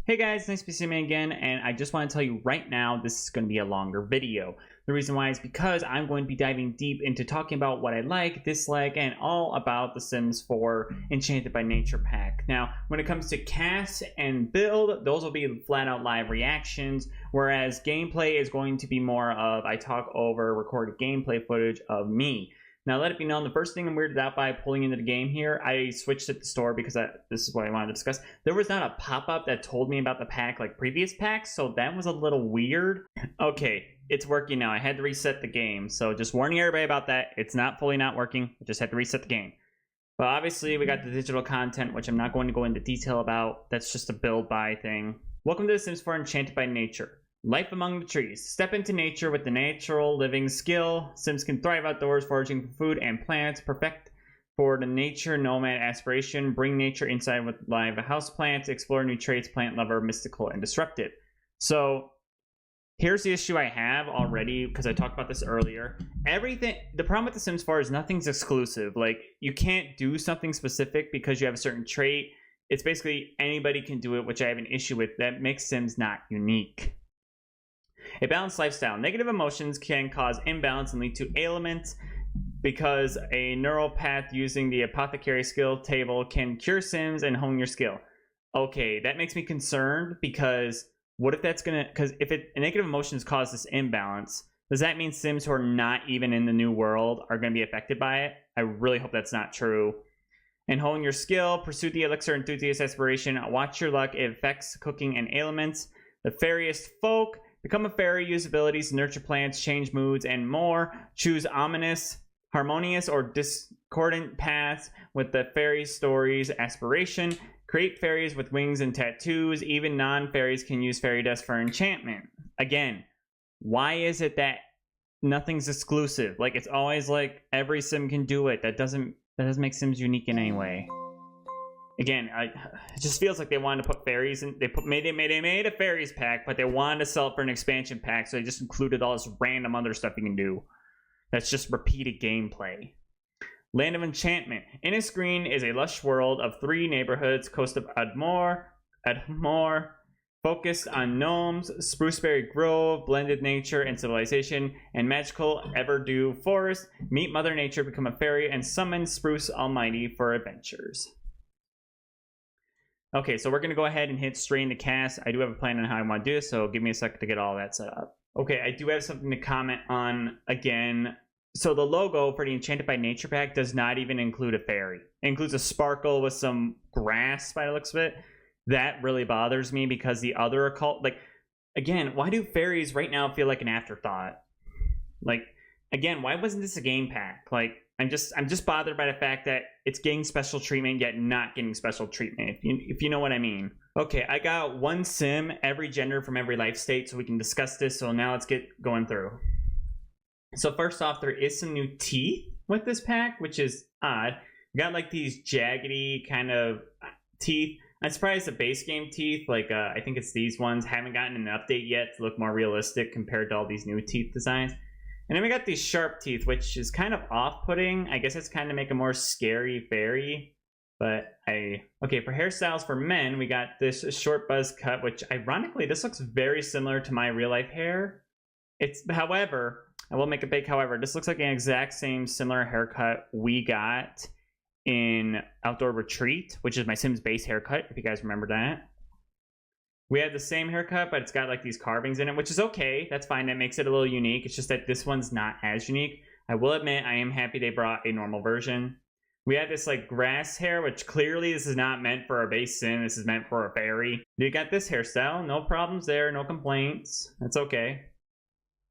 Hey guys, nice to see me again, and I just want to tell you right now this is going to be a longer video. The reason why is because I'm going to be diving deep into talking about what I like, dislike, and all about the Sims 4 Enchanted by Nature pack. Now, when it comes to cast and build, those will be flat out live reactions, whereas gameplay is going to be more of I talk over recorded gameplay footage of me. Now, let it be known, the first thing I'm weirded out by pulling into the game here, I switched at the store because this is what I wanted to discuss. There was not a pop-up that told me about the pack like previous packs, so that was a little weird. Okay, it's working now. I had to reset the game, so just warning everybody about that. It's not fully not working. I just had to reset the game. But obviously, we got the digital content, which I'm not going to go into detail about. That's just a build-buy thing. Welcome to The Sims 4 Enchanted by Nature. Life among the trees. Step into nature with the natural living skill. Sims can thrive outdoors, foraging for food and plants. Perfect for the nature nomad aspiration. Bring nature inside with live house plants. Explore new traits. Plant lover, mystical, and disruptive. So here's the issue I have already, because I talked about this earlier. The problem with The Sims 4 is nothing's exclusive. Like, you can't do something specific because you have a certain trait. It's basically anybody can do it, which I have an issue with. That makes Sims not unique. A balanced lifestyle. Negative emotions can cause imbalance and lead to ailments because a neural path using the Apothecary Skill table can cure Sims and hone your skill. Okay, that makes me concerned because what if that's gonna, because if negative emotions cause this imbalance, does that mean Sims who are not even in the new world are going to be affected by it? I really hope that's not true. And hone your skill. Pursue the elixir enthusiast aspiration. Watch your luck. It affects cooking and ailments. The fairiest folk. Become a fairy, use abilities to nurture plants, change moods, and more. Choose ominous, harmonious, or discordant paths with the fairy stories aspiration. Create fairies with wings and tattoos. Even non-fairies can use fairy dust for enchantment. Again, why is it that nothing's exclusive? Like, it's always like every sim can do it. That doesn't make Sims unique in any way. Again, it just feels like they wanted to put fairies in. They made a fairies pack, but they wanted to sell it for an expansion pack, so they just included all this random other stuff you can do. That's just repeated gameplay. Land of Enchantment. In a screen is a lush world of 3 neighborhoods: Coast of Admore, focused on gnomes, Spruceberry Grove, blended nature and civilization, and magical Everdew Forest. Meet Mother Nature, become a fairy, and summon Spruce Almighty for adventures. Okay, so we're going to go ahead and hit straight into cast. I do have a plan on how I want to do this, so give me a second to get all that set up. Okay, I do have something to comment on again. So the logo for the Enchanted by Nature pack does not even include a fairy. It includes a sparkle with some grass by the looks of it. That really bothers me because the other occult, like, again, why do fairies right now feel like an afterthought? Like, again, why wasn't this a game pack? Like, I'm just bothered by the fact that it's getting special treatment yet not getting special treatment, if you know what I mean. Okay, I got one sim, every gender from every life state, so we can discuss this. So now let's get going through. So first off, there is some new teeth with this pack, which is odd. We got like these jaggedy kind of teeth. I'm surprised the base game teeth, like I think it's these ones, haven't gotten an update yet to look more realistic compared to all these new teeth designs. And then we got these sharp teeth, which is kind of off-putting. I guess it's kind of make a more scary fairy. But okay, for hairstyles for men, we got this short buzz cut, which ironically, this looks very similar to my real-life hair. However, I will make a big however. This looks like an exact same similar haircut we got in Outdoor Retreat, which is my Sims base haircut, if you guys remember that. We have the same haircut, but it's got like these carvings in it, which is okay. That's fine. That makes it a little unique. It's just that this one's not as unique. I will admit, I am happy they brought a normal version. We have this like grass hair, which clearly this is not meant for a base sim. This is meant for a fairy. You got this hairstyle. No problems there. No complaints. That's okay.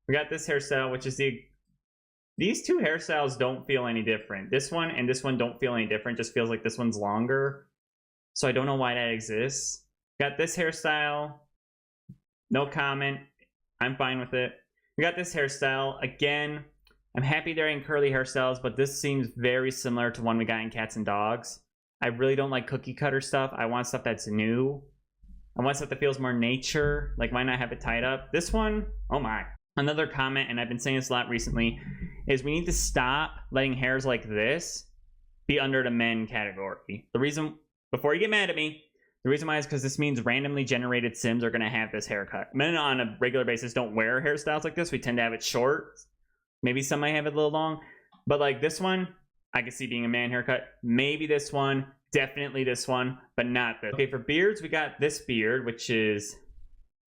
We got this hairstyle, which is these two hairstyles don't feel any different. This one and this one don't feel any different. Just feels like this one's longer. So I don't know why that exists. Got this hairstyle, no comment, I'm fine with it. We got this hairstyle, again, I'm happy they're in curly hairstyles, but this seems very similar to one we got in Cats and Dogs. I really don't like cookie cutter stuff. I want stuff that's new. I want stuff that feels more nature, like why not have it tied up? This one, oh my. Another comment, and I've been saying this a lot recently, is we need to stop letting hairs like this be under the men category. The reason, before you get mad at me, The reason why is because this means randomly generated Sims are going to have this haircut. Men on a regular basis don't wear hairstyles like this. We tend to have it short. Maybe some might have it a little long. But like this one, I can see being a man haircut. Maybe this one, definitely this one, but not this. Okay, for beards, we got this beard, which is...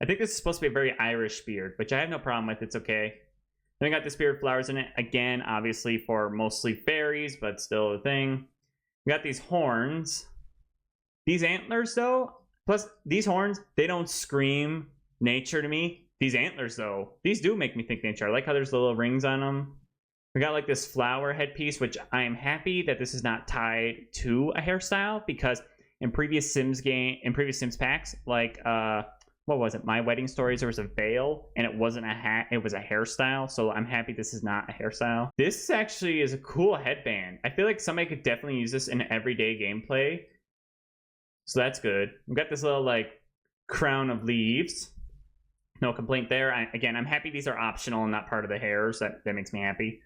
I think this is supposed to be a very Irish beard, which I have no problem with. It's okay. Then we got this beard with flowers in it. Again, obviously for mostly fairies, but still a thing. We got these horns. These antlers, though, plus these horns, they don't scream nature to me. These antlers, though, these do make me think nature. I like how there's the little rings on them. We got like this flower headpiece, which I am happy that this is not tied to a hairstyle, because in previous Sims packs, like what was it? My Wedding Stories, there was a veil and it wasn't a hat, it was a hairstyle. So I'm happy this is not a hairstyle. This actually is a cool headband. I feel like somebody could definitely use this in everyday gameplay. So that's good. We've got this little like crown of leaves. No complaint there. Again, I'm happy these are optional and not part of the hairs. That makes me happy.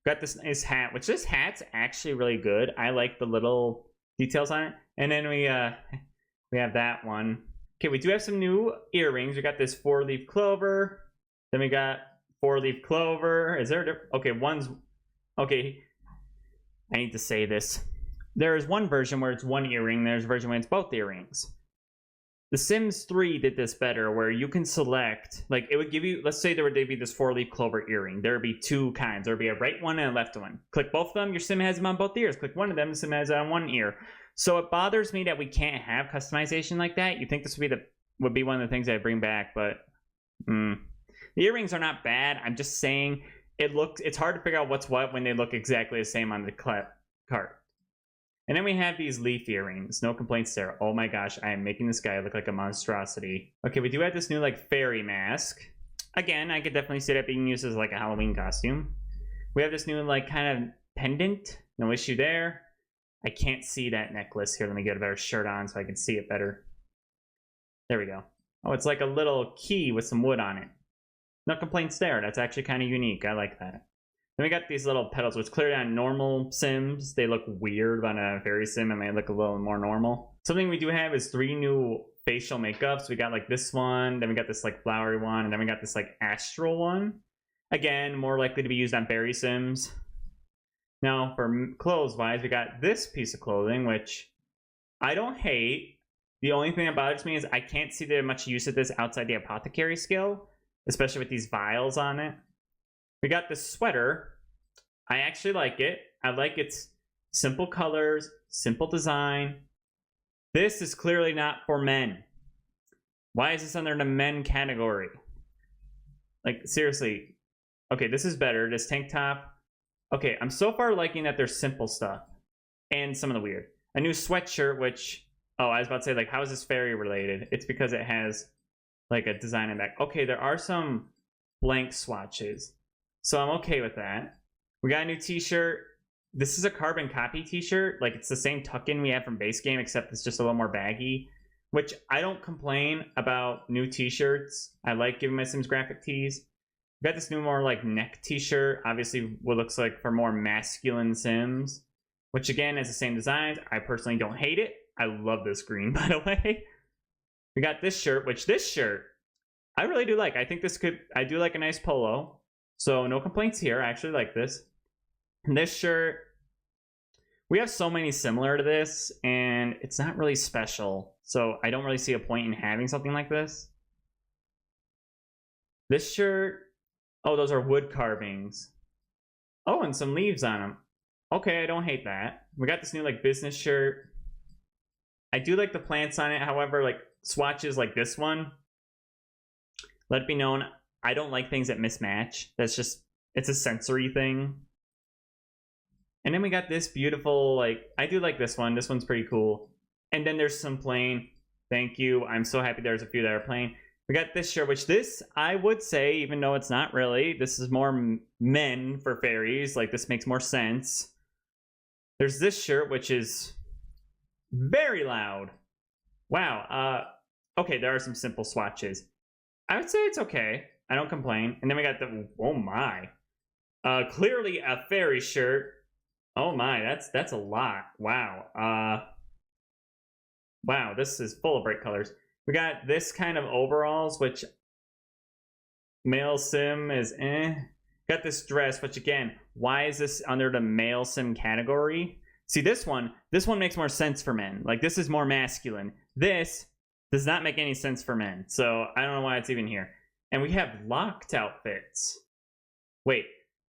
Got this nice hat, which this hat's actually really good. I like the little details on it. And then we have that one. Okay, we do have some new earrings. We got this 4-leaf clover. Then we got 4-leaf clover. Is there okay, one's okay. I need to say this. There is one version where it's one earring. There's a version where it's both earrings. The Sims 3 did this better, where you can select, like it would give you, let's say there would be this 4-leaf clover earring. There would be two kinds. There would be a right one and a left one. Click both of them, your Sim has them on both ears. Click one of them, the Sim has it on one ear. So it bothers me that we can't have customization like that. You think this would be one of the things I'd bring back, but the earrings are not bad. I'm just saying it's hard to figure out what's what when they look exactly the same on the cart. And then we have these leaf earrings. No complaints there. Oh my gosh, I am making this guy look like a monstrosity. Okay, we do have this new like fairy mask. Again, I could definitely see that being used as like a Halloween costume. We have this new like kind of pendant. No issue there. I can't see that necklace here. Let me get a better shirt on so I can see it better. There we go. Oh, it's like a little key with some wood on it. No complaints there. That's actually kind of unique. I like that. Then we got these little petals, which clearly on normal Sims, they look weird. On a fairy Sim, and they look a little more normal. Something we do have is 3 new facial makeups. We got like this one, then we got this like flowery one, and then we got this like astral one. Again, more likely to be used on fairy Sims. Now, for clothes-wise, we got this piece of clothing, which I don't hate. The only thing that bothers me is I can't see there much use of this outside the Apothecary Skill, especially with these vials on it. We got this sweater. I actually like it. I like its simple colors, simple design. This is clearly not for men. Why is this under the men category? Like, seriously. Okay, this is better. This tank top. Okay, I'm so far liking that there's simple stuff. And some of the weird. A new sweatshirt, which... Oh, I was about to say, like, how is this fairy related? It's because it has, like, a design in the back. Okay, there are some blank swatches. So I'm okay with that. We got a new t-shirt. This is a carbon copy t-shirt. Like, it's the same tuck-in we have from base game, except it's just a little more baggy. Which, I don't complain about new t-shirts. I like giving my Sims graphic tees. We got this new more, like, neck t-shirt. Obviously, what looks like for more masculine Sims. Which, again, has the same designs. I personally don't hate it. I love this green, by the way. We got this shirt, which this shirt, I really do like. I think this could, I do like a nice polo. So no complaints here. I actually like this. And this shirt, we have so many similar to this, and it's not really special. So I don't really see a point in having something like this. This shirt, oh, those are wood carvings. Oh, and some leaves on them. Okay, I don't hate that. We got this new like business shirt. I do like the plants on it. However, like swatches like this one, let it be known, I don't like things that mismatch. That's just, it's a sensory thing. And then we got this beautiful, like, I do like this one. This one's pretty cool. And then there's some plain. Thank you. I'm so happy there's a few that are plain. We got this shirt, which this, I would say, even though it's not really, this is more men for fairies. Like, this makes more sense. There's this shirt, which is very loud. Wow. Okay, there are some simple swatches. I would say it's okay. I don't complain. And then we got the, oh my. Clearly a fairy shirt. Oh my, that's a lot. Wow. Wow, this is full of bright colors. We got this kind of overalls, which male sim is eh. Got this dress, which again, why is this under the male sim category? See, this one makes more sense for men. Like, this is more masculine. This does not make any sense for men. So I don't know why it's even here. And we have locked outfits. Wait,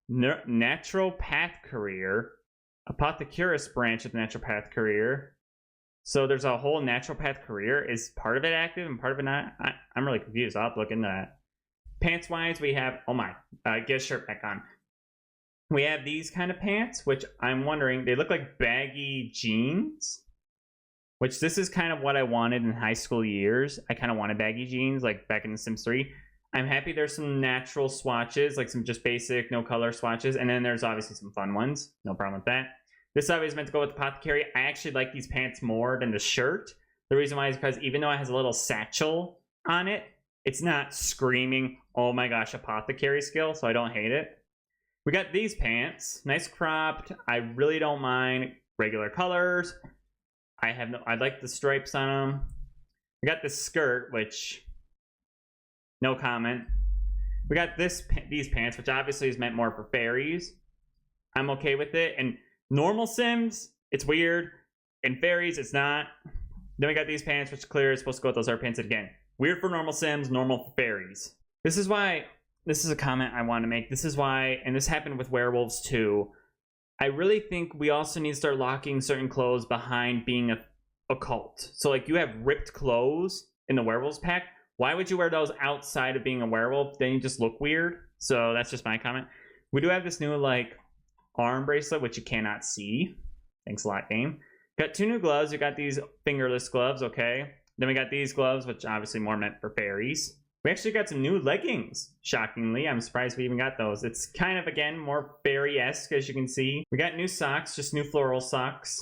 naturopath career, apothecary branch of the naturopath career. So there's a whole naturopath career. Is part of it active and part of it not? I'm really confused. I'll have to look into that. Pants wise, we have, oh my, get a shirt back on. We have these kind of pants, which I'm wondering, they look like baggy jeans, which this is kind of what I wanted in high school years. I kind of wanted baggy jeans, like back in The Sims 3. I'm happy there's some natural swatches, like some just basic, no color swatches. And then there's obviously some fun ones. No problem with that. This obviously is meant to go with Apothecary. I actually like these pants more than the shirt. The reason why is because even though it has a little satchel on it, it's not screaming, oh my gosh, Apothecary Skill, so I don't hate it. We got these pants, nice cropped. I really don't mind regular colors. I like the stripes on them. We got this skirt, which no comment. We got these pants, which obviously is meant more for fairies. I'm okay with it. And normal Sims, it's weird. In fairies, it's not. Then we got these pants, which clear is supposed to go with those other pants again. Weird for normal Sims, normal for fairies. This is why, this is a comment I want to make. This is why, and this happened with werewolves too. I really think we also need to start locking certain clothes behind being a cult. So like you have ripped clothes in the werewolves pack. Why would you wear those outside of being a werewolf? Then you just look weird. So that's just my comment. We do have this new like arm bracelet, which you cannot see. Thanks a lot, game. Got 2 new gloves. We got these fingerless gloves, okay. Then we got these gloves, which obviously more meant for fairies. We actually got some new leggings, shockingly. I'm surprised we even got those. It's kind of, again, more fairy-esque, as you can see. We got new socks, just new floral socks.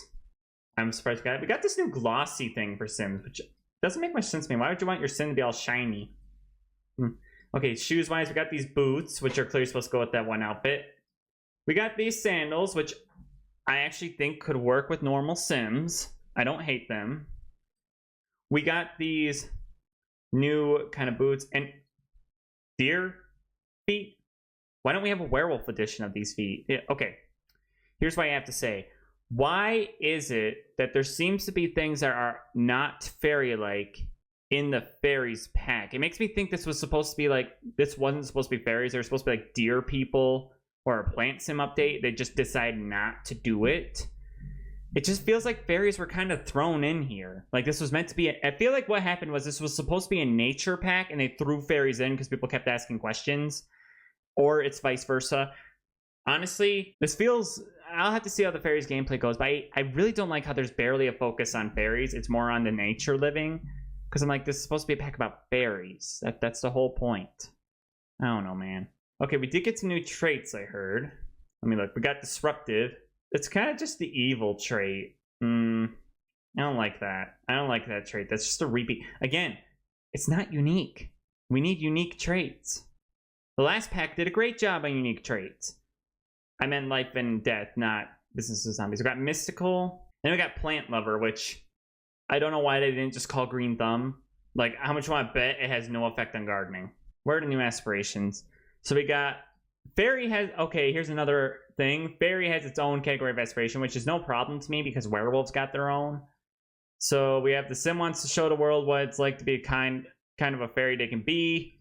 I'm surprised we got it. We got this new glossy thing for Sims, which doesn't make much sense to me. Why would you want your Sim to be all shiny? Okay, shoes-wise, we got these boots, which are clearly supposed to go with that one outfit. We got these sandals, which I actually think could work with normal Sims. I don't hate them. We got these new kind of boots and deer feet. Why don't we have a werewolf edition of these feet? Yeah, okay, here's what I have to say. Why is it that there seems to be things that are not fairy-like in the fairies pack? It makes me think this was supposed to be like, this wasn't supposed to be fairies. They were supposed to be like deer people or a plant sim update. They just decided not to do it. It just feels like fairies were kind of thrown in here. Like this was meant to be, I feel like what happened was this was supposed to be a nature pack and they threw fairies in because people kept asking questions. Or it's vice versa. Honestly, this feels, I'll have to see how the fairies gameplay goes, but I really don't like how there's barely a focus on fairies. It's more on the nature living. Because I'm like, this is supposed to be a pack about fairies. That's the whole point. I don't know, man. Okay, we did get some new traits, I heard. Let me look. We got disruptive. It's kind of just the evil trait. I don't like that. I don't like that trait. That's just a repeat. Again, it's not unique. We need unique traits. The last pack did a great job on unique traits. I meant life and death, not business of zombies. We got mystical. And we got plant lover, which I don't know why they didn't just call green thumb. Like, how much you want to bet it has no effect on gardening? Where are the new aspirations? So we got fairy has, okay, here's another thing. Fairy has its own category of aspiration, which is no problem to me because werewolves got their own. So we have the sim wants to show the world what it's like to be a kind of a fairy they can be.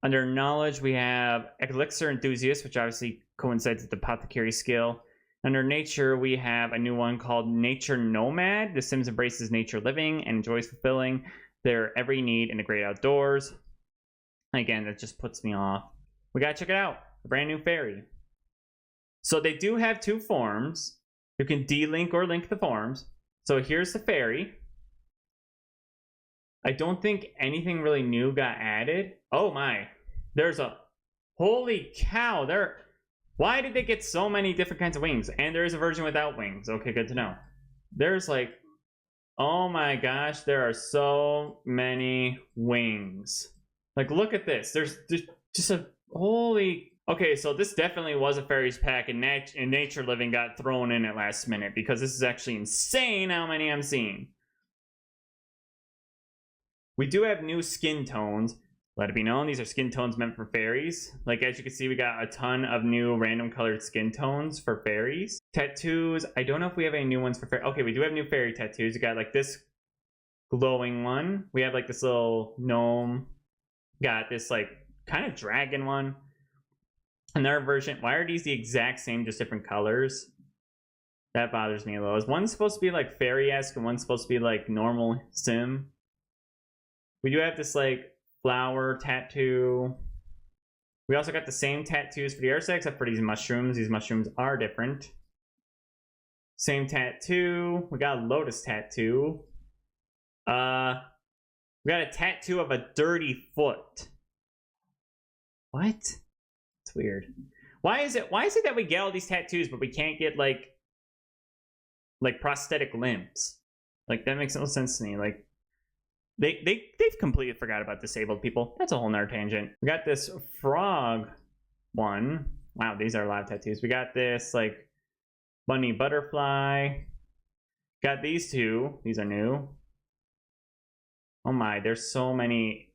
Under knowledge, we have elixir enthusiast, which obviously coincides with the apothecary skill. Under nature, we have a new one called nature nomad. The Sims embraces nature living and enjoys fulfilling their every need in the great outdoors. Again, that just puts me off. We gotta check it out. A brand new fairy. So they do have 2 forms. You can delink or link the forms. So here's the fairy. I don't think anything really new got added. Oh my. There's a... Holy cow. Why did they get so many different kinds of wings? And there is a version without wings. Okay, good to know. There's like... Oh my gosh. There are so many wings. Like, look at this. There's just a... Holy... Okay, so this definitely was a fairies pack, and nature living got thrown in at last minute because this is actually insane how many I'm seeing. We do have new skin tones. Let it be known, these are skin tones meant for fairies. Like, as you can see, we got a ton of new random colored skin tones for fairies. Tattoos, I don't know if we have any new ones for fairies. Okay, we do have new fairy tattoos. We got like this glowing one. We have like this little gnome. Got this like kind of dragon one. Another version. Why are these the exact same, just different colors? That bothers me a little. Is one supposed to be like fairy-esque and one's supposed to be like normal sim? We do have this like flower tattoo. We also got the same tattoos for the Ursa, except for these mushrooms. These mushrooms are different. Same tattoo. We got a lotus tattoo. We got a tattoo of a dirty foot. What? It's weird. Why is it that we get all these tattoos but we can't get like prosthetic limbs? Like, that makes no sense to me. Like, they've completely forgot about disabled people. That's a whole nother tangent. We got this frog one. Wow, these are a lot of tattoos. We got this like bunny butterfly. Got these two. These are new. Oh my, there's so many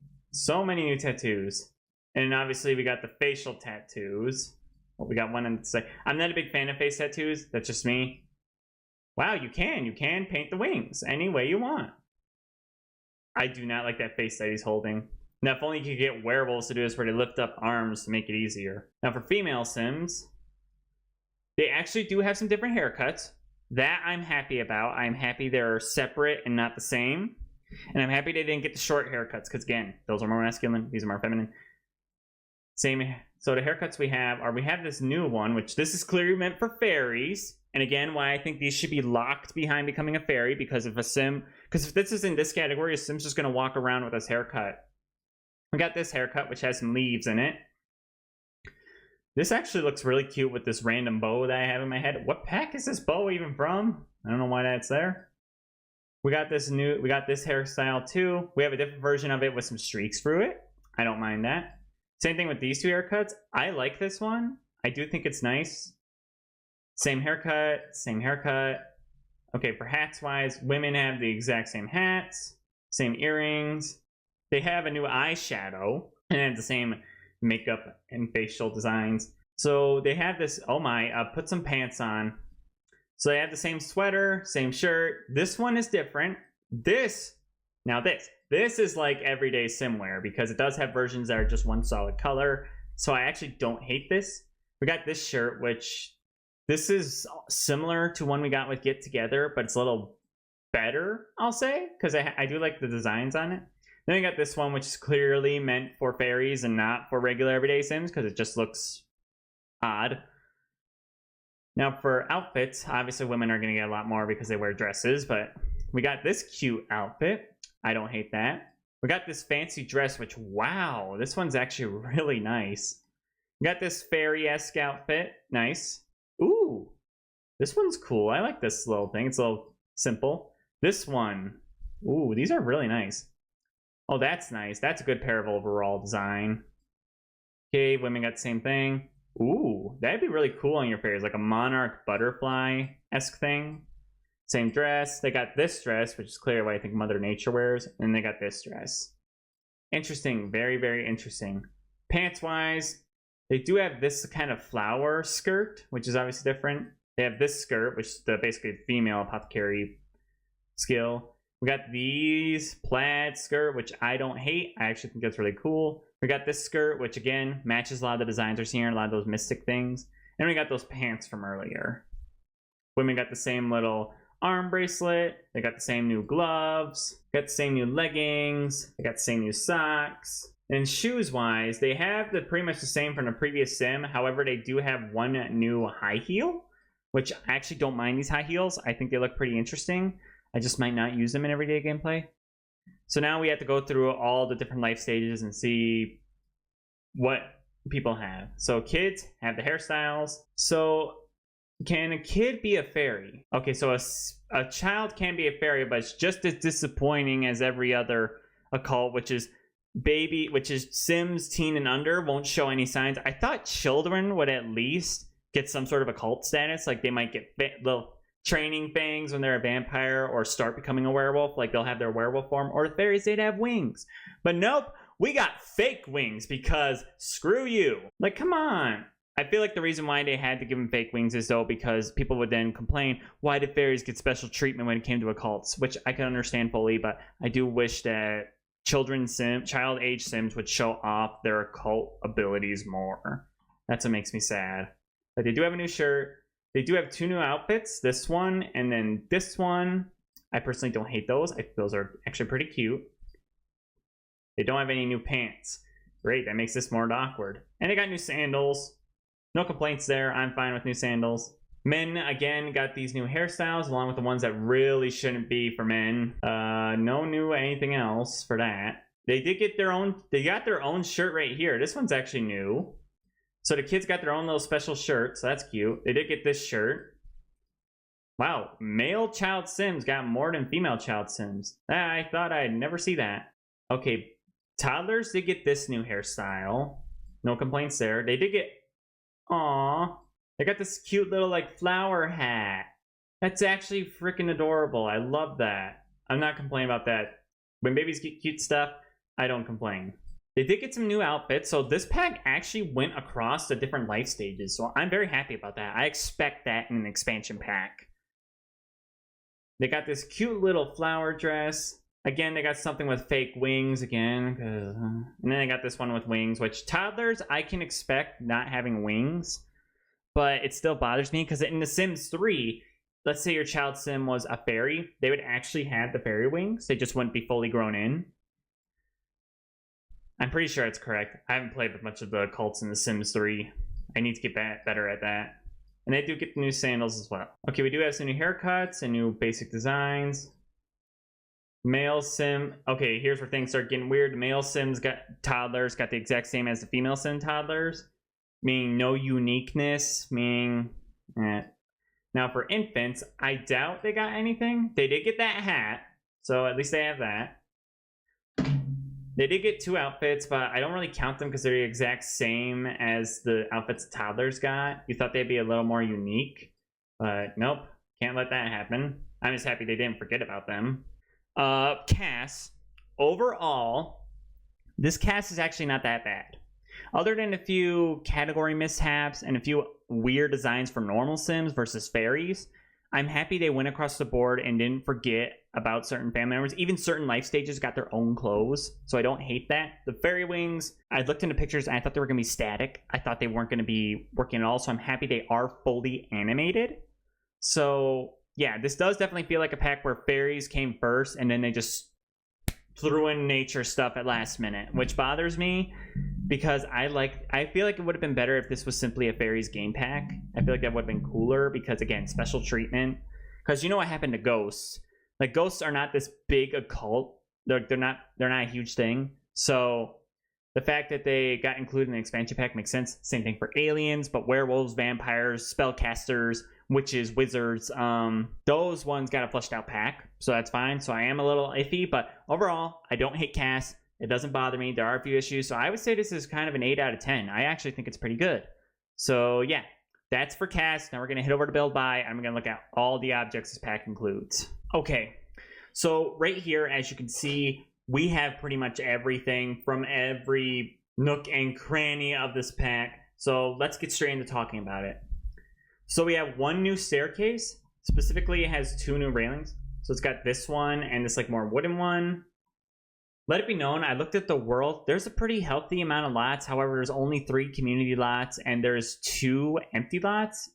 new tattoos. And obviously we got the facial tattoos. Well, we got one in the side. I'm not a big fan of face tattoos. That's just me. Wow, you can paint the wings any way you want. I do not like that face that he's holding. Now, if only you could get werewolves to do this where they lift up arms to make it easier. Now, for female Sims, they actually do have some different haircuts. That I'm happy about. I'm happy they're separate and not the same. And I'm happy they didn't get the short haircuts, because again, those are more masculine, these are more feminine. Same. So the haircuts we have this new one, which this is clearly meant for fairies. And again, why I think these should be locked behind becoming a fairy, because if this is in this category, a Sim's just going to walk around with this haircut. We got this haircut, which has some leaves in it. This actually looks really cute with this random bow that I have in my head. What pack is this bow even from? I don't know why that's there. We got this hairstyle too. We have a different version of it with some streaks through it. I don't mind that. Same thing with these two haircuts. I like this one. I do think it's nice. Same haircut, same haircut. Okay, for hats wise, women have the exact same hats, same earrings. They have a new eyeshadow and have the same makeup and facial designs. So they have this, oh my, put some pants on. So they have the same sweater, same shirt. This one is different. This is like everyday simwear, because it does have versions that are just one solid color. So I actually don't hate this. We got this shirt, which this is similar to one we got with Get Together, but it's a little better, I'll say, because I do like the designs on it. Then we got this one, which is clearly meant for fairies and not for regular everyday Sims, because it just looks odd. Now for outfits, obviously women are going to get a lot more because they wear dresses, but we got this cute outfit. I don't hate that. We got this fancy dress, which, wow, this one's actually really nice. We got this fairy-esque outfit. Nice. Ooh, this one's cool. I like this little thing. It's a little simple. This one, ooh, these are really nice. Oh, that's nice. That's a good pair of overall design. Okay, women got the same thing. Ooh, that'd be really cool on your fairies, like a monarch butterfly-esque thing. Same dress. They got this dress, which is clearly what I think Mother Nature wears, and they got this dress. Interesting. Very, very interesting. Pants-wise, they do have this kind of flower skirt, which is obviously different. They have this skirt, which is basically the female Apothecary Skill. We got these plaid skirt, which I don't hate. I actually think that's really cool. We got this skirt, which again matches a lot of the designs we're seeing here, a lot of those mystic things. And we got those pants from earlier. Women got the same little arm bracelet. They got the same new gloves. Got the same new leggings. They got the same new socks. And shoes-wise, they have pretty much the same from the previous sim. However, they do have one new high heel, which I actually don't mind these high heels. I think they look pretty interesting. I just might not use them in everyday gameplay. So now we have to go through all the different life stages and see what people have. So kids have the hairstyles. So can a kid be a fairy? Okay, so a child can be a fairy, but it's just as disappointing as every other occult, which is Sims teen and under won't show any signs. I thought children would at least get some sort of occult status, like they might get training things when they're a vampire or start becoming a werewolf. Like they'll have their werewolf form, or the fairies, they'd have wings. But nope, we got fake wings because screw you. Like, come on. I feel like the reason why they had to give them fake wings is though because people would then complain, why did fairies get special treatment when it came to occults? Which I can understand fully, but I do wish that child age Sims would show off their occult abilities more. That's what makes me sad. But they do have a new shirt. They do have 2 new outfits. This one and then this one. I personally don't hate those. I think those are actually pretty cute. They don't have any new pants. Great, that makes this more awkward. And they got new sandals. No complaints there. I'm fine with new sandals. Men, again, got these new hairstyles along with the ones that really shouldn't be for men. No new anything else for that. They did get their own, they got their own shirt right here. This one's actually new. So the kids got their own little special shirt, so that's cute. They did get this shirt. Wow, male child Sims got more than female child Sims. I thought I'd never see that. Okay, toddlers did get this new hairstyle. No complaints there. They did get, aww, they got this cute little like flower hat. That's actually freaking adorable. I love that. I'm not complaining about that. When babies get cute stuff, I don't complain. They did get some new outfits, so this pack actually went across the different life stages, so I'm very happy about that. I expect that in an expansion pack. They got this cute little flower dress. Again, they got something with fake wings again. And then they got this one with wings, which toddlers, I can expect not having wings. But it still bothers me because in The Sims 3, let's say your child Sim was a fairy. They would actually have the fairy wings. They just wouldn't be fully grown in. I'm pretty sure it's correct. I haven't played with much of the cults in The Sims 3. I need to get better at that. And they do get the new sandals as well. Okay, we do have some new haircuts and new basic designs. Male Sim. Okay, here's where things start getting weird. Male Sims got toddlers, got the exact same as the female Sim toddlers. Meaning no uniqueness, meaning... Now for infants, I doubt they got anything. They did get that hat, so at least they have that. They did get 2 outfits, but I don't really count them because they're the exact same as the outfits toddlers got. You thought they'd be a little more unique, but nope, can't let that happen. I'm just happy they didn't forget about them. Cast. Overall, this cast is actually not that bad. Other than a few category mishaps and a few weird designs for normal Sims versus fairies, I'm happy they went across the board and didn't forget about certain family members. Even certain life stages got their own clothes, so I don't hate that. The fairy wings, I looked into pictures and I thought they were going to be static. I thought they weren't going to be working at all, so I'm happy they are fully animated. So yeah, this does definitely feel like a pack where fairies came first and then they just threw in nature stuff at last minute, which bothers me because I feel like it would have been better if this was simply a fairies game pack. I feel like that would have been cooler because, again, special treatment. Because you know what happened to ghosts? Like, ghosts are not this big occult. They're not a huge thing. So the fact that they got included in the expansion pack makes sense. Same thing for aliens, but werewolves, vampires, spellcasters, witches, wizards, those ones got a fleshed out pack, so that's fine. So I am a little iffy, but overall, I don't hate cast. It doesn't bother me. There are a few issues, so I would say this is kind of an 8 out of 10. I actually think it's pretty good. So yeah, that's for cast. Now we're going to head over to build by, and I'm going to look at all the objects this pack includes. Okay, so right here, as you can see, we have pretty much everything from every nook and cranny of this pack. So let's get straight into talking about it. So we have 1 new staircase. Specifically, it has 2 new railings. So it's got this one and this like more wooden one. Let it be known, I looked at the world. There's a pretty healthy amount of lots. However, there's only 3 community lots and there's 2 empty lots.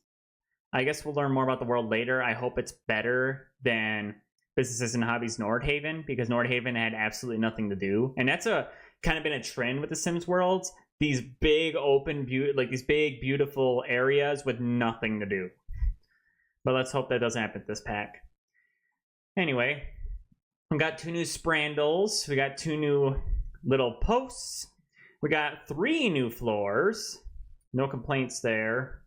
I guess we'll learn more about the world later. I hope it's better than Businesses and Hobbies Nordhaven, because Nordhaven had absolutely nothing to do. And that's kind of been a trend with the Sims worlds. These big open, these big beautiful areas with nothing to do. But let's hope that doesn't happen with this pack. Anyway, we got 2 new sprandles. We got 2 new little posts. We got 3 new floors. No complaints there.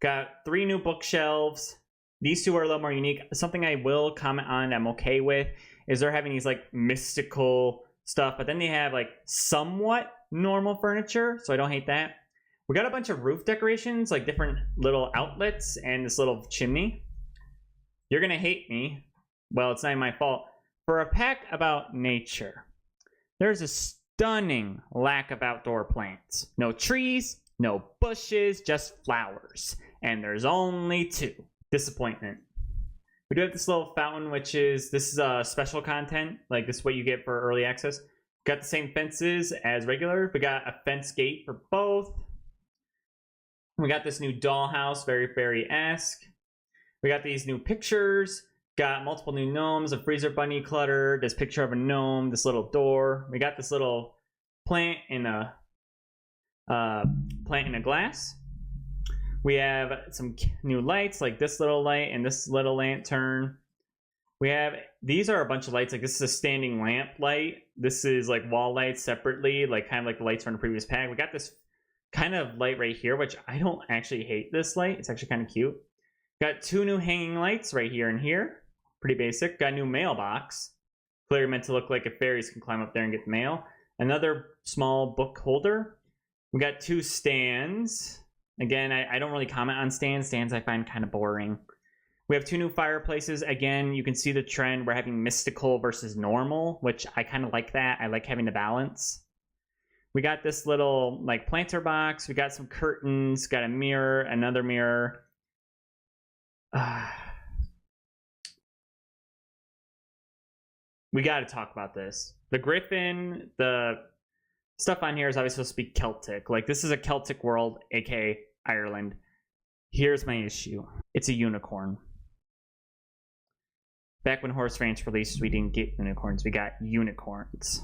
Got 3 new bookshelves. These 2 are a little more unique. Something I will comment on I'm okay with is they're having these like mystical stuff, but then they have like somewhat normal furniture, so I don't hate that. We got a bunch of roof decorations, like different little outlets and this little chimney. you're gonna hate me. Well, it's not my fault. For a pack about nature, there's a stunning lack of outdoor plants. No trees, no bushes, just flowers. And there's only 2. Disappointment. We do have this little fountain, which is, this is a special content. Like, this is what you get for early access. Got the same fences as regular. We got a fence gate for both. We got this new dollhouse, very fairy-esque. We got these new pictures. Got multiple new gnomes, a freezer bunny clutter, this picture of a gnome, this little door. We got this little plant in a glass. We have some new lights, like this little light and this little lantern. We have, these are a bunch of lights, like this is a standing lamp light. This is like wall lights separately, like kind of like the lights from the previous pack. We got this kind of light right here, which I don't actually hate this light. It's actually kind of cute. Got 2 new hanging lights right here and here. Pretty basic. Got a new mailbox. Clearly meant to look like if fairies can climb up there and get the mail. Another small book holder. We got 2 stands. Again, I don't really comment on stands. Stands I find kind of boring. We have 2 new fireplaces. Again, you can see the trend. We're having mystical versus normal, which I kind of like that. I like having the balance. We got this little like planter box. We got some curtains. Got a mirror, another mirror. We got to talk about this. The griffin, the stuff on here is obviously supposed to be Celtic. Like, this is a Celtic world, aka Ireland. Here's my issue. It's a unicorn. Back when Horse Ranch released, we didn't get unicorns. We got unicorns.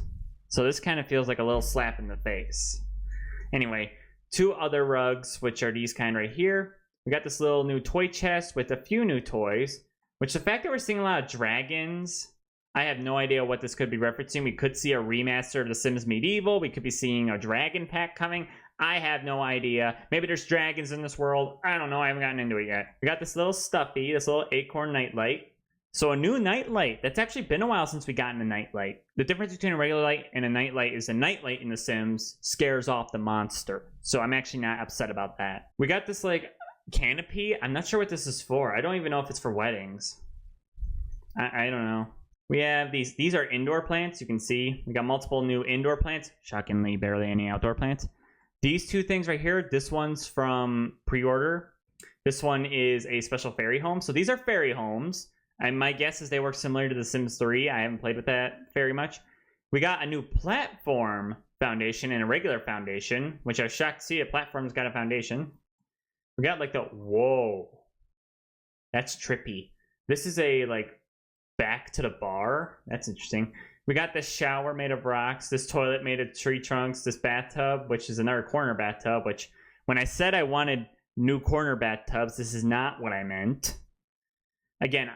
So this kind of feels like a little slap in the face. Anyway, 2 other rugs, which are these kind right here. We got this little new toy chest with a few new toys, which the fact that we're seeing a lot of dragons, I have no idea what this could be referencing. We could see a remaster of The Sims Medieval. We could be seeing a dragon pack coming. I have no idea. Maybe there's dragons in this world. I don't know. I haven't gotten into it yet. We got this little stuffy, this little acorn nightlight. So a new nightlight. That's actually been a while since we gotten a nightlight. The difference between a regular light and a nightlight is a nightlight in The Sims scares off the monster. So I'm actually not upset about that. We got this like canopy. I'm not sure what this is for. I don't even know if it's for weddings. I don't know. We have these are indoor plants. You can see we got multiple new indoor plants. Shockingly, barely any outdoor plants. These 2 things right here, this one's from pre-order. This one is a special fairy home. So these are fairy homes. And my guess is they work similar to The Sims 3. I haven't played with that very much. We got a new platform foundation and a regular foundation, which I was shocked to see a platform's got a foundation. We got like the, whoa. That's trippy. This is a like back to the bar. That's interesting. We got this shower made of rocks, this toilet made of tree trunks, this bathtub, which is another corner bathtub, which when I said I wanted new corner bathtubs, this is not what I meant. Again,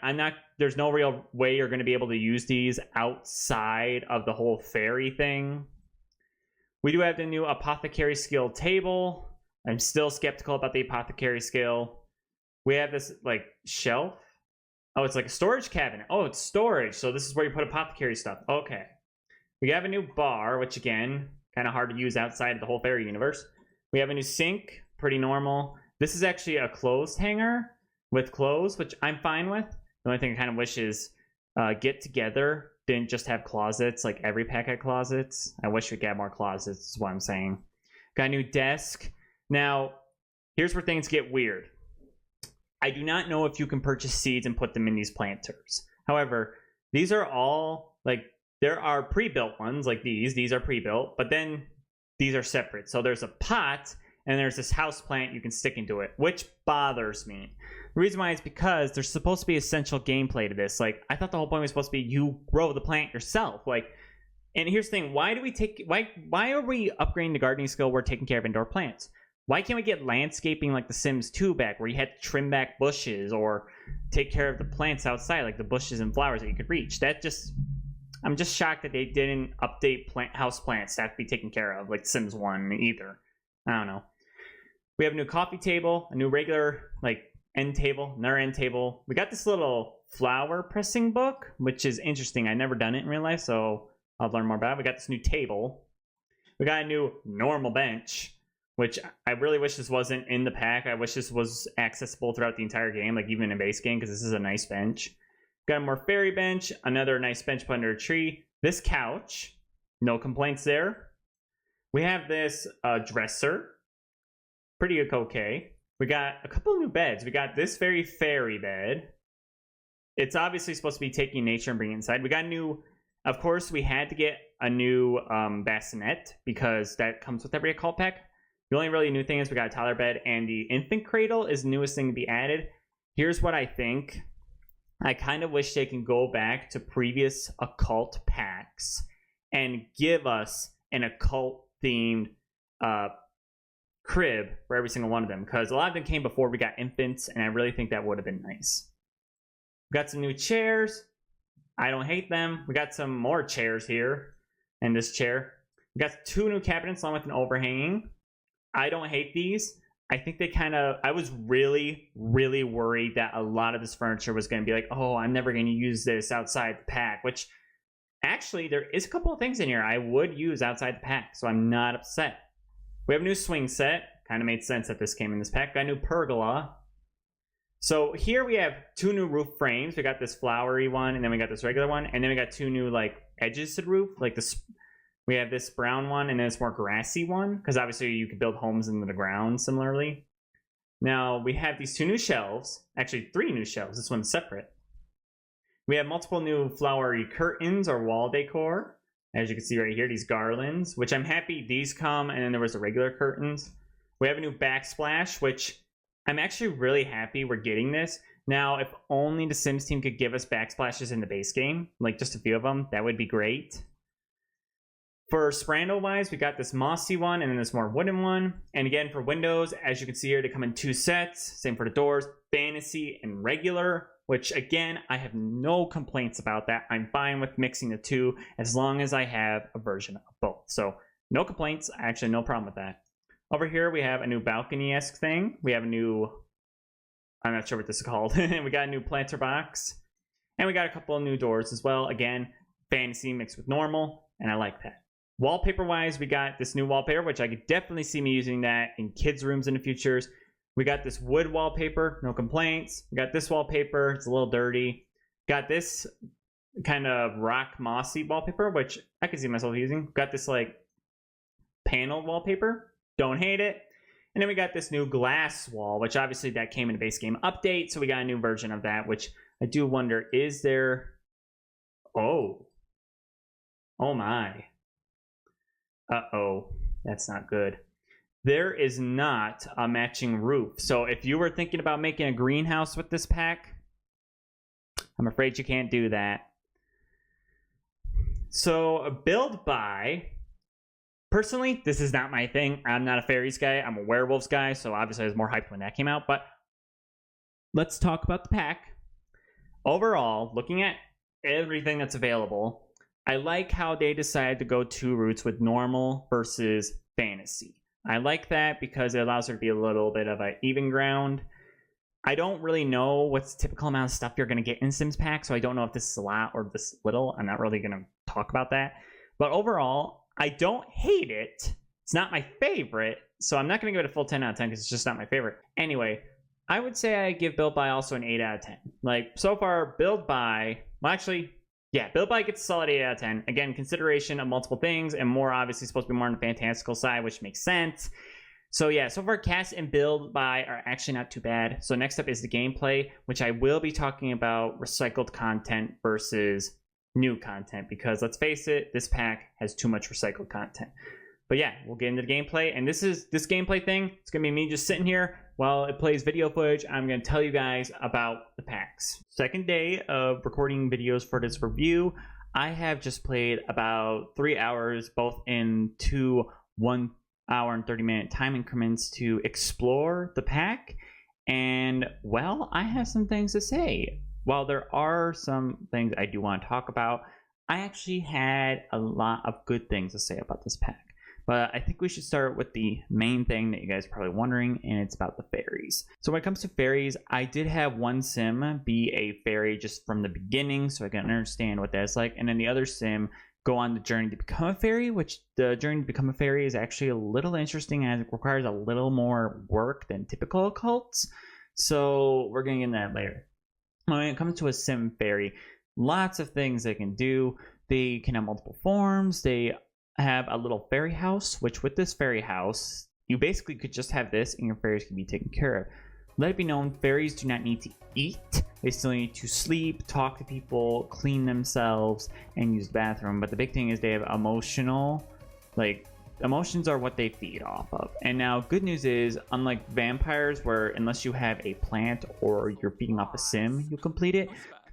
there's no real way you're going to be able to use these outside of the whole fairy thing. We do have the new Apothecary Skill table. I'm still skeptical about the Apothecary Skill. We have this like shelf. Oh, it's like a storage cabinet. Oh, it's storage. So this is where you put apothecary stuff. Okay. We have a new bar, which again, kind of hard to use outside of the whole fairy universe. We have a new sink, pretty normal. This is actually a clothes hanger with clothes, which I'm fine with. The only thing I kind of wish is Get Together didn't just have closets, like every pack had closets. I wish we could have more closets, is what I'm saying. Got a new desk. Now, here's where things get weird. I do not know if you can purchase seeds and put them in these planters. However, these are all, like, there are pre-built ones, like these. These are pre-built, but then these are separate. So there's a pot, and there's this house plant you can stick into it, which bothers me. The reason why is because there's supposed to be essential gameplay to this. Like, I thought the whole point was supposed to be you grow the plant yourself. Like, and here's the thing. Why are we upgrading the gardening skill? We're taking care of indoor plants. Why can't we get landscaping like The Sims 2 back, where you had to trim back bushes or take care of the plants outside, like the bushes and flowers that you could reach? I'm just shocked that they didn't update house plants to have to be taken care of, like Sims 1 either. I don't know. We have a new coffee table, a new regular like end table, another end table. We got this little flower pressing book, which is interesting. I've never done it in real life, so I'll learn more about it. We got this new table. We got a new normal bench. which I really wish this wasn't in the pack. I wish this was accessible throughout the entire game, like even in a base game, because this is a nice bench. Got a more fairy bench, another nice bench put under a tree. This couch, no complaints there. We have this dresser, pretty okay. We got a couple new beds. We got this very fairy bed. It's obviously supposed to be taking nature and bringing it inside. We got a new, of course, we had to get a new bassinet because that comes with every occult pack. The only really new thing is we got a toddler bed, and the infant cradle is the newest thing to be added. Here's what I think. I kind of wish they can go back to previous occult packs and give us an occult themed crib for every single one of them, because a lot of them came before we got infants, and I really think that would have been nice. We got some new chairs. I don't hate them. We got some more chairs here, and this chair. We got 2 new cabinets along with an overhanging. I don't hate these. I think they kind of, I was really, really worried that a lot of this furniture was going to be like, oh, I'm never going to use this outside the pack, which actually there is a couple of things in here I would use outside the pack, so I'm not upset. We have a new swing set. Kind of made sense that this came in this pack. Got a new pergola. So here we have 2 new roof frames. We got this flowery one, and then we got this regular one, and then we got 2 new like edges to the roof, like this. We have this brown one, and then this more grassy one, because obviously you could build homes into the ground similarly. Now, we have these 2 new shelves. Actually, 3 new shelves. This one's separate. We have multiple new flowery curtains or wall decor. As you can see right here, these garlands, which I'm happy these come, and then there was the regular curtains. We have a new backsplash, which I'm actually really happy we're getting this. Now, if only the Sims team could give us backsplashes in the base game, like just a few of them, that would be great. For Sprandal-wise, we got this mossy one and then this more wooden one. And again, for windows, as you can see here, they come in 2 sets. Same for the doors, fantasy and regular, which again, I have no complaints about that. I'm fine with mixing the 2 as long as I have a version of both. So no complaints, actually no problem with that. Over here, we have a new balcony-esque thing. We have a new, I'm not sure what this is called. We got a new planter box. And we got a couple of new doors as well. Again, fantasy mixed with normal, and I like that. Wallpaper-wise, we got this new wallpaper, which I could definitely see me using that in kids' rooms in the futures. We got this wood wallpaper, no complaints. We got this wallpaper, it's a little dirty. Got this kind of rock mossy wallpaper, which I could see myself using. Got this like paneled wallpaper, don't hate it. And then we got this new glass wall, which obviously that came in a base game update, so we got a new version of that, which I do wonder, is there... Oh my. Uh-oh, that's not good. There is not a matching roof. So if you were thinking about making a greenhouse with this pack, I'm afraid you can't do that. So build by, personally, this is not my thing. I'm not a fairies guy. I'm a werewolves guy. So obviously I was more hyped when that came out. But let's talk about the pack. Overall, looking at everything that's available, I like how they decided to go 2 routes with normal versus fantasy. I like that because it allows there to be a little bit of an even ground. I don't really know what's the typical amount of stuff you're going to get in Sims pack, so I don't know if this is a lot or this little. I'm not really going to talk about that. But overall, I don't hate it. It's not my favorite, so I'm not going to give it a full 10 out of 10 because it's just not my favorite. Anyway, I would say I give Build By also an 8 out of 10. Like, so far, Build By... Well, actually... Yeah, Build By gets a solid 8 out of 10. Again, consideration of multiple things, and more obviously supposed to be more on the fantastical side, which makes sense. So yeah, so far Cast and Build By are actually not too bad. So next up is the gameplay, which I will be talking about recycled content versus new content, because let's face it, this pack has too much recycled content. But yeah, we'll get into the gameplay, and this gameplay thing, it's gonna be me just sitting here while it plays video footage. I'm gonna tell you guys about the packs. Second day of recording videos for this review. I have just played about 3 hours, both in 2 1 hour and 30-minute time increments to explore the pack. And well, I have some things to say. While there are some things I do want to talk about, I actually had a lot of good things to say about this pack. But I think we should start with the main thing that you guys are probably wondering, and it's about the fairies. So when it comes to fairies, I did have one sim be a fairy just from the beginning, so I can understand what that's like. And then the other sim go on the journey to become a fairy, which the journey to become a fairy is actually a little interesting and it requires a little more work than typical occults. So we're going to get into that later. When it comes to a sim fairy, lots of things they can do. They can have multiple forms. They have a little fairy house, which with this fairy house, you basically could just have this and your fairies can be taken care of. Let it be known, fairies do not need to eat. They still need to sleep, talk to people, clean themselves, and use the bathroom. But the big thing is they have emotional, like, emotions are what they feed off of. And now, good news is, unlike vampires, where unless you have a plant or you're feeding off a sim, you complete it.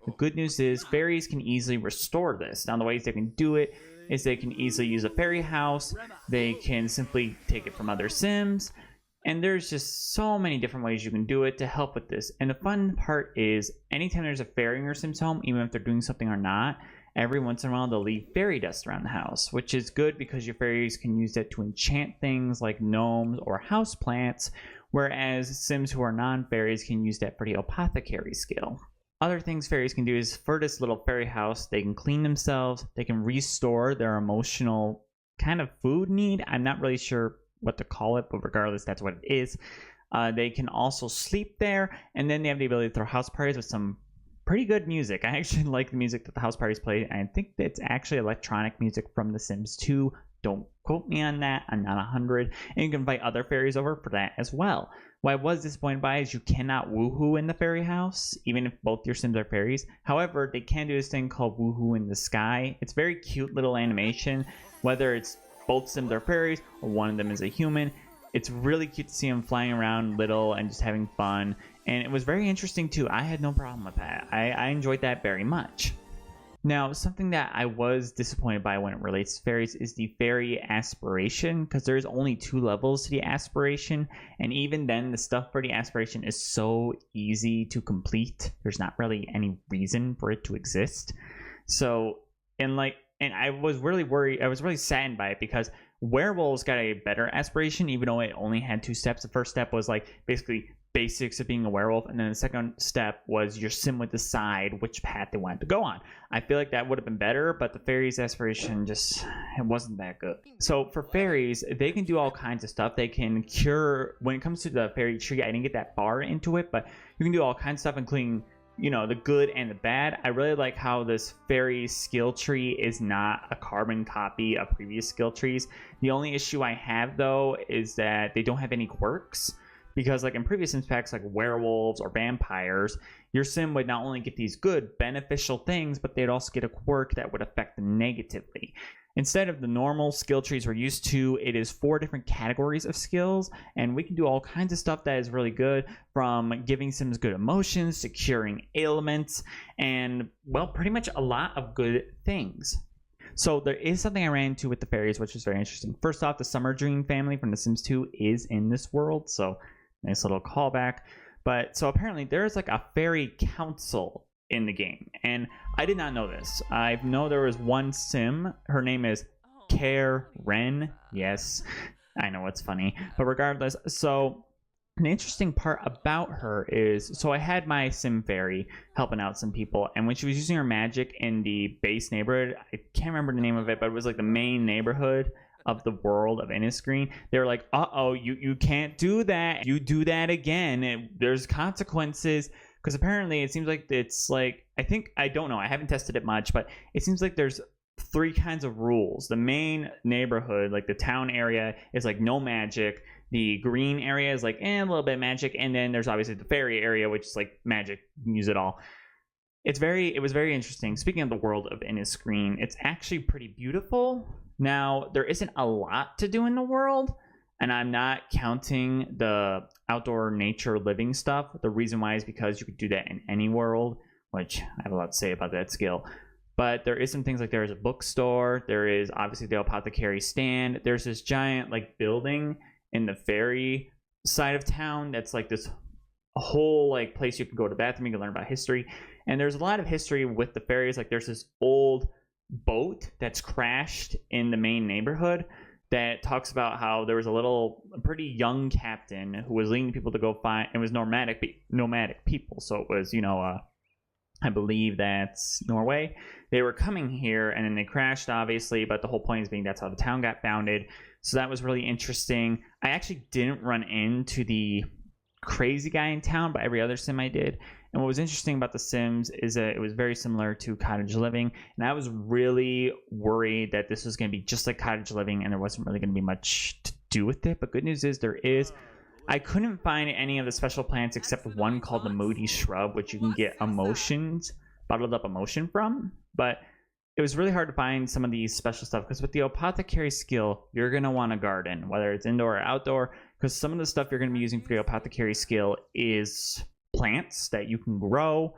The good news is fairies can easily restore this. Now, the ways they can do it is they can easily use a fairy house. They can simply take it from other sims. And there's just so many different ways you can do it to help with this. And the fun part is, anytime there's a fairy in your sim's home, even if they're doing something or not, every once in a while they'll leave fairy dust around the house, which is good because your fairies can use that to enchant things like gnomes or house plants, whereas sims who are non-fairies can use that for the apothecary skill. Other things fairies can do is, for this little fairy house, they can clean themselves, they can restore their emotional kind of food need. I'm not really sure what to call it, but regardless, that's what it is. They can also sleep there, and then they have the ability to throw house parties with some pretty good music. I actually like the music that the house parties play. I think it's actually electronic music from The Sims 2. Don't quote me on that. I'm not 100. And you can invite other fairies over for that as well. What I was disappointed by is you cannot woohoo in the fairy house, even if both your sims are fairies. However, they can do this thing called woohoo in the sky. It's very cute little animation, whether it's both sims are fairies or one of them is a human. It's really cute to see them flying around little and just having fun. And it was very interesting too. I had no problem with that. I enjoyed that very much. Now, something that I was disappointed by when it relates to fairies is the fairy aspiration, because there's only 2 levels to the aspiration, and even then the stuff for the aspiration is so easy to complete. There's not really any reason for it to exist. So, and I was really worried, I was really saddened by it, because werewolves got a better aspiration, even though it only had 2 steps. The first step was like basically basics of being a werewolf, and then the second step was your sim would decide which path they wanted to go on. I feel like that would have been better, but the fairies aspiration just, it wasn't that good. So for fairies, they can do all kinds of stuff. They can cure, when it comes to the fairy tree, I didn't get that far into it, but you can do all kinds of stuff, including, you know, the good and the bad. I really like how this fairy skill tree is not a carbon copy of previous skill trees. The only issue I have, though, is that they don't have any quirks. Because like in previous Sims packs, like werewolves or vampires, your sim would not only get these good, beneficial things, but they'd also get a quirk that would affect them negatively. Instead of the normal skill trees we're used to, it is 4 different categories of skills, and we can do all kinds of stuff that is really good, from giving sims good emotions to curing ailments, and, well, pretty much a lot of good things. So there is something I ran into with the fairies, which is very interesting. First off, the Summer Dream family from The Sims 2 is in this world, so nice little callback. But so apparently there's like a fairy council in the game, and I did not know this. I know there was one sim. Her name is Karen. Yes, I know it's funny, but regardless. So an interesting part about her is, so I had my sim fairy helping out some people, and when she was using her magic in the base neighborhood, I can't remember the name of it, but it was like the main neighborhood of the world of Inniscreen. They were like, uh-oh, you can't do that. You do that again, there's consequences. Because apparently it seems like it's like, I don't know, I haven't tested it much, but it seems like there's 3 kinds of rules. The main neighborhood, like the town area, is like no magic. The green area is like a little bit magic, and then there's obviously the fairy area, which is like magic, you can use it all. It was very interesting. Speaking of the world of Inniscreen, it's actually pretty beautiful. Now, there isn't a lot to do in the world, and I'm not counting the outdoor nature living stuff. The reason why is because you could do that in any world, which I have a lot to say about that skill. But there is some things like there is a bookstore, there is obviously the apothecary stand, there's this giant like building in the fairy side of town that's like this whole like place you can go to the bathroom, you can learn about history. And there's a lot of history with the fairies. Like there's this old boat that's crashed in the main neighborhood that talks about how there was a pretty young captain who was leading people to go find, it was nomadic people. So it was, I believe that's Norway. They were coming here and then they crashed, obviously, but the whole point is being that's how the town got founded. So that was really interesting. I actually didn't run into the crazy guy in town, but every other sim I did. And what was interesting about The Sims is that it was very similar to Cottage Living. And I was really worried that this was going to be just like Cottage Living and there wasn't really going to be much to do with it. But good news is there is. I couldn't find any of the special plants except one called the Moody Shrub, which you can get emotions, bottled up emotion from. But it was really hard to find some of these special stuff because with the Apothecary Skill, you're going to want a garden, whether it's indoor or outdoor, because some of the stuff you're going to be using for the Apothecary Skill is plants that you can grow.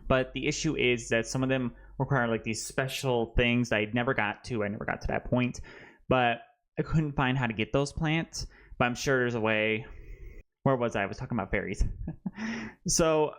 But the issue is that some of them require like these special things that I never got to. I never got to that point. But I couldn't find how to get those plants. But I'm sure there's a way. Where was I? I was talking about fairies. So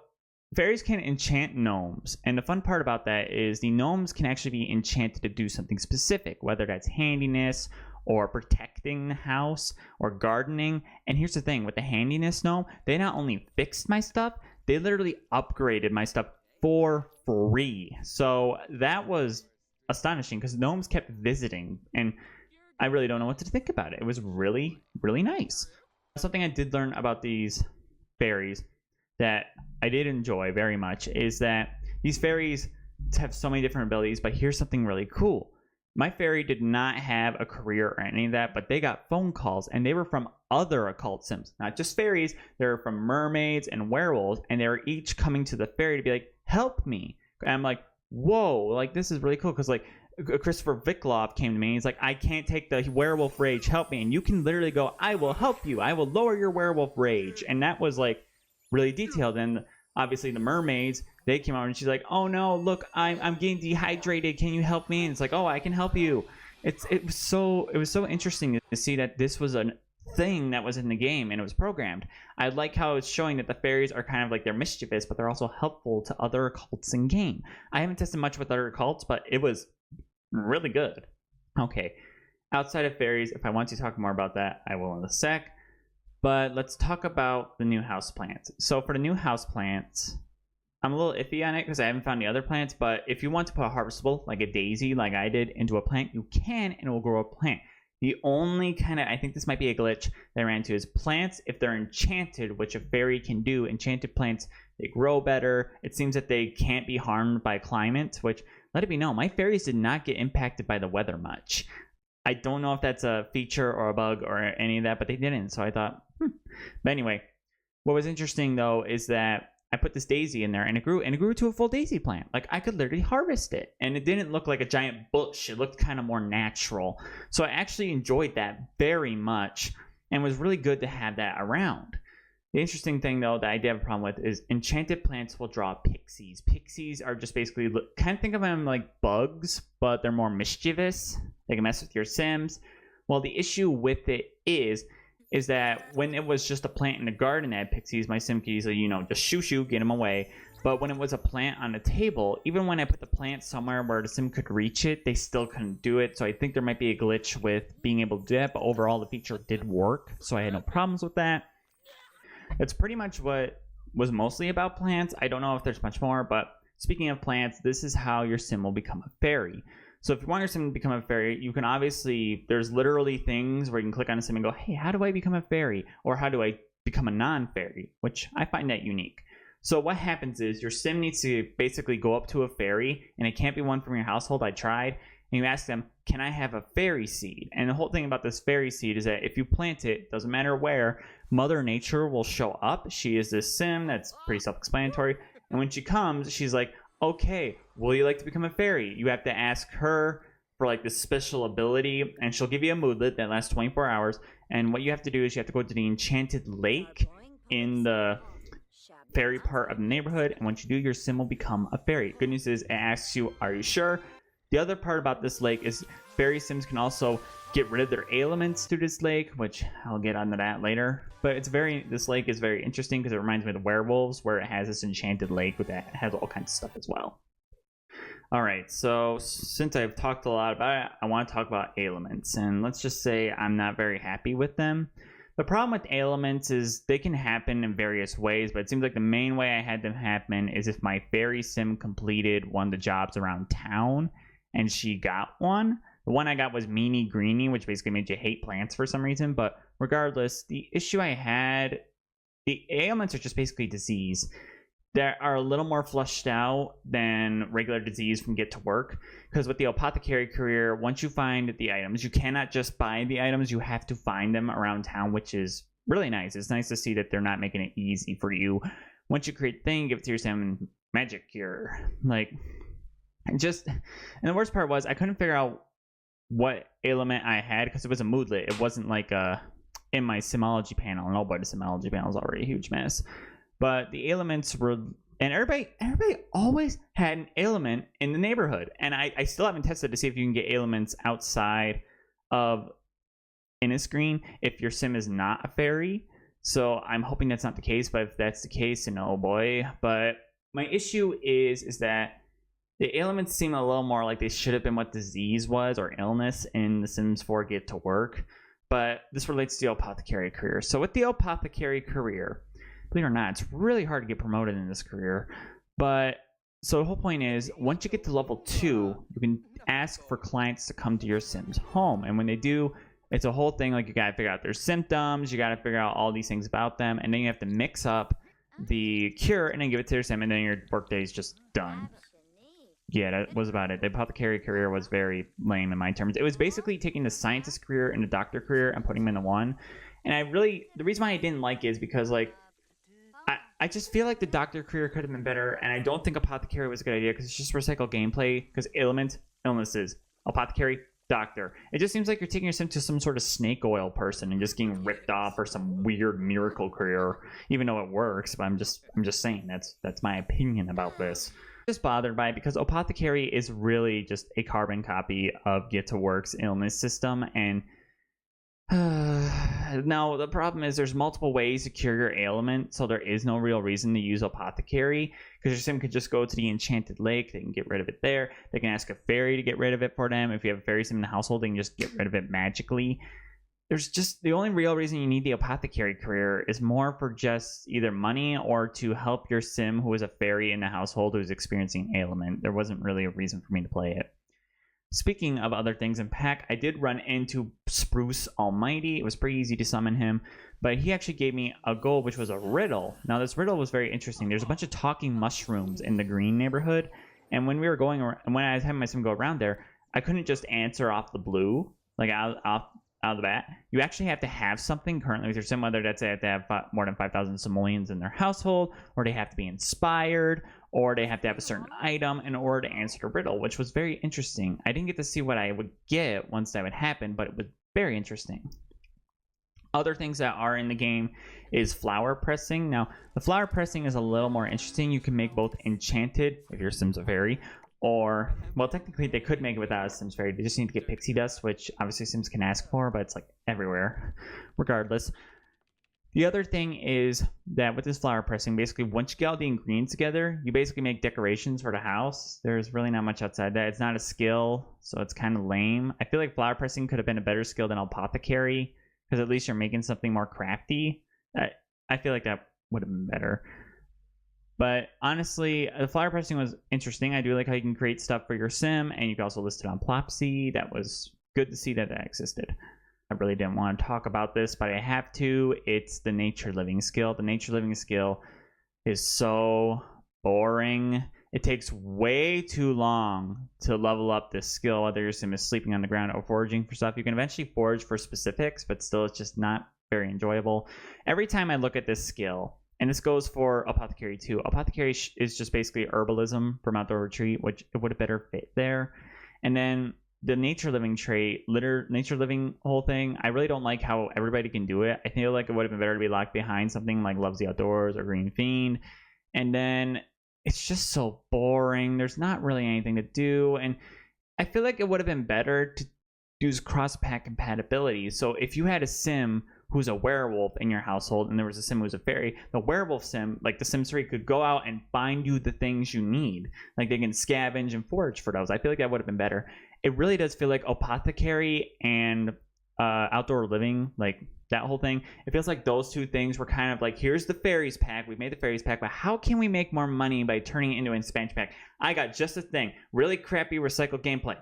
fairies can enchant gnomes. And the fun part about that is the gnomes can actually be enchanted to do something specific, whether that's handiness or protecting the house or gardening. And here's the thing with the handiness gnome, they not only fixed my stuff, they literally upgraded my stuff for free. So that was astonishing because gnomes kept visiting and I really don't know what to think about it. It was really, really nice. Something I did learn about these fairies that I did enjoy very much is that these fairies have so many different abilities, but here's something really cool. My fairy did not have a career or any of that, but they got phone calls and they were from other occult sims, not just fairies. They were from mermaids and werewolves, and they were each coming to the fairy to be like, help me. And I'm like, whoa, like this is really cool because like Christopher Viklov came to me and he's like, I can't take the werewolf rage, help me. And you can literally go, I will help you. I will lower your werewolf rage. And that was like really detailed. And obviously the mermaids, they came out and she's like, oh no, look, I'm getting dehydrated. Can you help me? And it's like, oh, I can help you. It was so interesting to see that this was a thing that was in the game and it was programmed. I like how it's showing that the fairies are kind of like they're mischievous, but they're also helpful to other occults in game. I haven't tested much with other occults, but it was really good. Okay, outside of fairies, if I want to talk more about that, I will in a sec. But let's talk about the new house plants. So for the new house plants, I'm a little iffy on it because I haven't found the other plants, but if you want to put a harvestable, like a daisy, like I did, into a plant, you can, and it will grow a plant. The only kind of, I think this might be a glitch that I ran into, is plants, if they're enchanted, which a fairy can do, enchanted plants, they grow better. It seems that they can't be harmed by climate, which, let it be known, my fairies did not get impacted by the weather much. I don't know if that's a feature or a bug or any of that, but they didn't, so I thought, But anyway, what was interesting, though, is that I put this daisy in there, and it grew to a full daisy plant. Like, I could literally harvest it, and it didn't look like a giant bush. It looked kind of more natural. So I actually enjoyed that very much, and was really good to have that around. The interesting thing, though, that I did have a problem with is enchanted plants will draw pixies. Pixies are just basically, kind of think of them like bugs, but they're more mischievous. They can mess with your sims. Well, the issue with it is that when it was just a plant in the garden that had pixies, my sim could easily, just shoo, get them away. But when it was a plant on the table, even when I put the plant somewhere where the sim could reach it, they still couldn't do it. So I think there might be a glitch with being able to do that, but overall the feature did work, so I had no problems with that. That's pretty much what was mostly about plants. I don't know if there's much more, but speaking of plants, this is how your sim will become a fairy. So if you want your sim to become a fairy, you can obviously, there's literally things where you can click on a sim and go, hey, how do I become a fairy? Or how do I become a non-fairy? Which I find that unique. So what happens is your sim needs to basically go up to a fairy, and it can't be one from your household. I tried. And you ask them, can I have a fairy seed? And the whole thing about this fairy seed is that if you plant it, doesn't matter where, Mother Nature will show up. She is this sim. That's pretty self-explanatory. And when she comes, she's like, okay, will you like to become a fairy? You have to ask her for like this special ability, and she'll give you a moodlet that lasts 24 hours. And what you have to do is you have to go to the Enchanted Lake in the fairy part of the neighborhood. And once you do, your sim will become a fairy. Good news is it asks you, are you sure? The other part about this lake is fairy sims can also get rid of their ailments through this lake, which I'll get onto that later. But this lake is very interesting because it reminds me of the werewolves, where it has this enchanted lake that has all kinds of stuff as well. All right, so since I've talked a lot about it, I want to talk about ailments. And let's just say I'm not very happy with them. The problem with ailments is they can happen in various ways, but it seems like the main way I had them happen is if my fairy sim completed one of the jobs around town and she got one. The one I got was Meanie Greenie, which basically made you hate plants for some reason. But regardless, the issue I had, the ailments are just basically disease that are a little more flushed out than regular disease from Get to Work. Because with the Apothecary career, once you find the items, you cannot just buy the items, you have to find them around town, which is really nice. It's nice to see that they're not making it easy for you. Once you create the thing, give it to your sim, magic cure. Like, just, and the worst part was I couldn't figure out what ailment I had because it was a moodlet. It wasn't like in my Simology panel. And the Simology panel is already a huge mess. But the ailments were, and everybody always had an ailment in the neighborhood. And I still haven't tested to see if you can get ailments outside of Innisgreen if your sim is not a fairy. So I'm hoping that's not the case. But if that's the case, then oh boy. But my issue is that the ailments seem a little more like they should have been what disease was or illness in The Sims 4 Get to Work. But this relates to the Apothecary career. So with the Apothecary career, believe it or not, it's really hard to get promoted in this career. But so the whole point is, once you get to level 2, you can ask for clients to come to your sim's home. And when they do, it's a whole thing. Like, you got to figure out their symptoms, you got to figure out all these things about them, and then you have to mix up the cure and then give it to your sim, and then your workday is just done. Yeah, that was about it. The Apothecary career was very lame in my terms. It was basically taking the scientist career and the doctor career and putting them into one. And the reason why I didn't like it is because, like, I just feel like the doctor career could have been better, and I don't think Apothecary was a good idea because it's just recycled gameplay. Because ailment, illnesses, Apothecary, doctor. It just seems like you're taking your sim to some sort of snake oil person and just getting ripped off for some weird miracle career, even though it works. But I'm just saying that's my opinion about this. I'm just bothered by it because Apothecary is really just a carbon copy of Get to Work's illness system, and now the problem is there's multiple ways to cure your ailment, so there is no real reason to use Apothecary because your sim could just go to the Enchanted Lake. They can get rid of it there. They can ask a fairy to get rid of it for them. If you have a fairy sim in the household, they can just get rid of it magically. There's just the only real reason you need the Apothecary career is more for just either money or to help your sim who is a fairy in the household who's experiencing ailment. There wasn't really a reason for me to play it. Speaking of other things in pack, I did run into Spruce Almighty. It was pretty easy to summon him, but he actually gave me a goal, which was a riddle. Now, this riddle was very interesting. There's a bunch of talking mushrooms in the green neighborhood, and when we were going around, when I was having my sim go around there, I couldn't just answer off the blue, like out of the bat. You actually have to have something currently with your sim, whether that's they have to have more than 5,000 simoleons in their household, or they have to be inspired, or they have to have a certain item in order to answer the riddle, which was very interesting. I didn't get to see what I would get once that would happen, but it was very interesting. Other things that are in the game is flower pressing. Now, the flower pressing is a little more interesting. You can make both Enchanted, if your sim's a fairy, or, well, technically they could make it without a Sims fairy. They just need to get pixie dust, which obviously Sims can ask for, but it's like everywhere, regardless. The other thing is that with this flower pressing, basically once you get all the ingredients together, you basically make decorations for the house. There's really not much outside that. It's not a skill, so it's kind of lame. I feel like flower pressing could have been a better skill than Apothecary, because at least you're making something more crafty. I feel like that would have been better. But honestly, the flower pressing was interesting. I do like how you can create stuff for your sim, and you can also list it on Plopsy. That was good to see that existed. I really didn't want to talk about this, but I have to. It's the nature living skill. The nature living skill is so boring. It takes way too long to level up this skill, whether your sim is sleeping on the ground or foraging for stuff. You can eventually forage for specifics, but still it's just not very enjoyable. Every time I look at this skill, and this goes for Apothecary too. Apothecary is just basically herbalism from Outdoor Retreat, which it would have better fit there. And then the nature living trait, nature living whole thing, I really don't like how everybody can do it. I feel like it would have been better to be locked behind something like Loves the Outdoors or Green Fiend. And then it's just so boring. There's not really anything to do. And I feel like it would have been better to use cross-pack compatibility. So if you had a sim who's a werewolf in your household and there was a sim who's a fairy, the werewolf sim, like the Sims 3, could go out and find you the things you need. Like they can scavenge and forage for those. I feel like that would have been better. It really does feel like Apothecary and outdoor living, like that whole thing. It feels like those two things were kind of like, here's the Fairies pack. We made the Fairies pack, but how can we make more money by turning it into an expansion pack? I got just a thing. Really crappy recycled gameplay.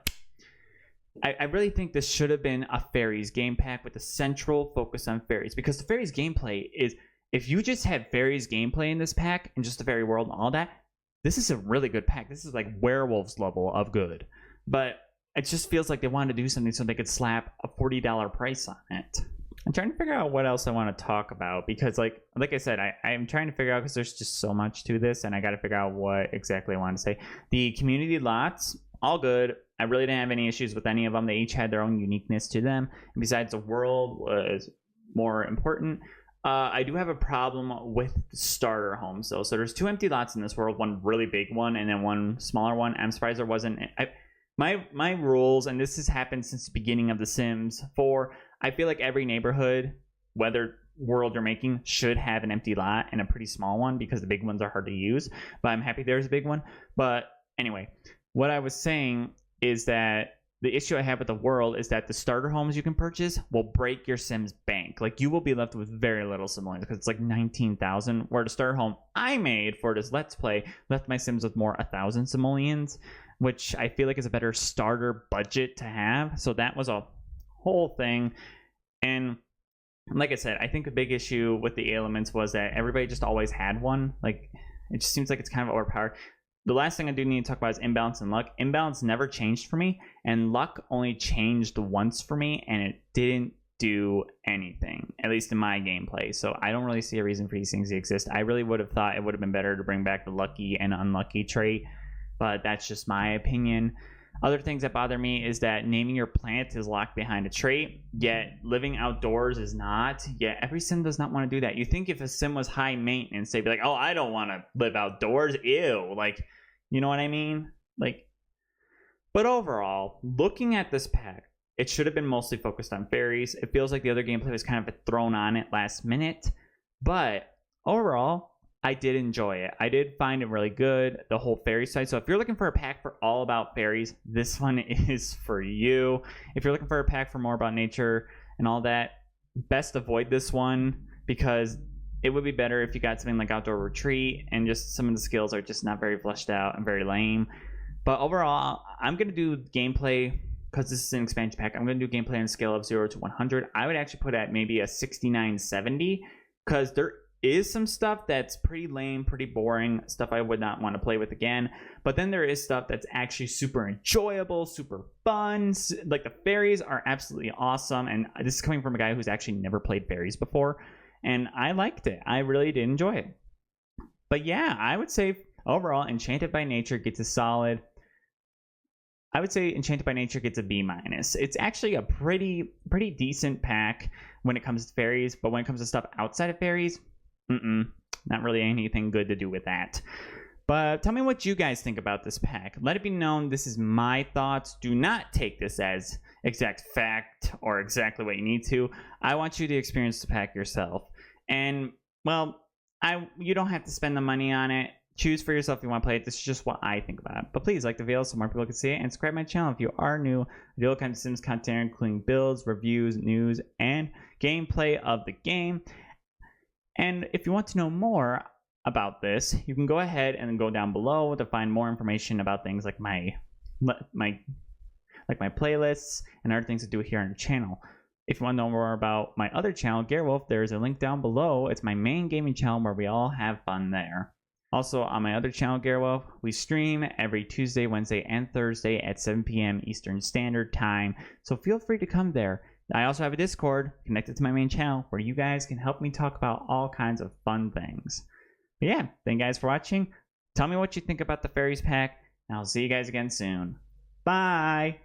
I really think this should have been a Fairies game pack with a central focus on Fairies, because the Fairies gameplay is, if you just had Fairies gameplay in this pack and just the fairy world and all that, this is a really good pack. This is like werewolves level of good. But it just feels like they wanted to do something so they could slap a $40 price on it. I'm trying to figure out what else I want to talk about, because like I said, I'm trying to figure out, because there's just so much to this, and I got to figure out what exactly I want to say. The community lots, all good. I really didn't have any issues with any of them. They each had their own uniqueness to them. And besides, the world was more important. I do have a problem with starter homes, though. So there's 2 empty lots in this world, one really big one and then one smaller one. I'm surprised there wasn't... My rules, and this has happened since the beginning of The Sims 4, I feel like every neighborhood, whether world you're making, should have an empty lot and a pretty small one, because the big ones are hard to use. But I'm happy there's a big one. But anyway, what I was saying is that the issue I have with the world is that the starter homes you can purchase will break your Sims bank. Like, you will be left with very little simoleons, because it's like 19,000, where the starter home I made for this Let's Play left my Sims with more 1,000 simoleons, which I feel like is a better starter budget to have. So that was a whole thing. And like I said, I think the big issue with the elements was that everybody just always had one. Like, it just seems like it's kind of overpowered. The last thing I do need to talk about is imbalance and luck. Imbalance never changed for me, and luck only changed once for me, and it didn't do anything, at least in my gameplay. So I don't really see a reason for these things to exist. I really would have thought it would have been better to bring back the lucky and unlucky trait, but that's just my opinion. Other things that bother me is that naming your plant is locked behind a trait, yet living outdoors is not. Yet every sim does not want to do that. You think if a sim was high maintenance, they'd be like, oh, I don't want to live outdoors. Ew. Like, you know what I mean? Like, but overall, looking at this pack, it should have been mostly focused on fairies. It feels like the other gameplay was kind of thrown on it last minute, but overall, I did enjoy it. I did find it really good, the whole fairy side. So if you're looking for a pack for all about fairies, this one is for you. If you're looking for a pack for more about nature and all that, best avoid this one, because it would be better if you got something like Outdoor Retreat, and just some of the skills are just not very fleshed out and very lame. But overall, I'm going to do gameplay, because this is an expansion pack, I'm going to do gameplay on a scale of 0 to 100. I would actually put at maybe a 69-70, because there is some stuff that's pretty lame, pretty boring, stuff I would not want to play with again. But then there is stuff that's actually super enjoyable, super fun. Like, the fairies are absolutely awesome, and this is coming from a guy who's actually never played fairies before, and I liked it. I really did enjoy it. But yeah, I would say overall, Enchanted by Nature gets a solid... I would say Enchanted by Nature gets a B-. It's actually a pretty decent pack when it comes to fairies, but when it comes to stuff outside of fairies, not really anything good to do with that. But tell me what you guys think about this pack. Let it be known this is my thoughts. Do not take this as exact fact or exactly what you need to. I want you to experience the pack yourself. And, well, you don't have to spend the money on it. Choose for yourself if you want to play it. This is just what I think about it. But please like the video so more people can see it, and subscribe to my channel if you are new. I do all kinds of Sims content, including builds, reviews, news, and gameplay of the game. And if you want to know more about this, you can go ahead and go down below to find more information about things like my playlists and other things to do here on the channel. If you want to know more about my other channel, Garewolf, there is a link down below. It's my main gaming channel where we all have fun there. Also, on my other channel, Garewolf, we stream every Tuesday, Wednesday, and Thursday at 7 p.m. Eastern Standard Time, so feel free to come there. I also have a Discord connected to my main channel where you guys can help me talk about all kinds of fun things. But yeah, thank you guys for watching. Tell me what you think about the Fairies pack, and I'll see you guys again soon. Bye!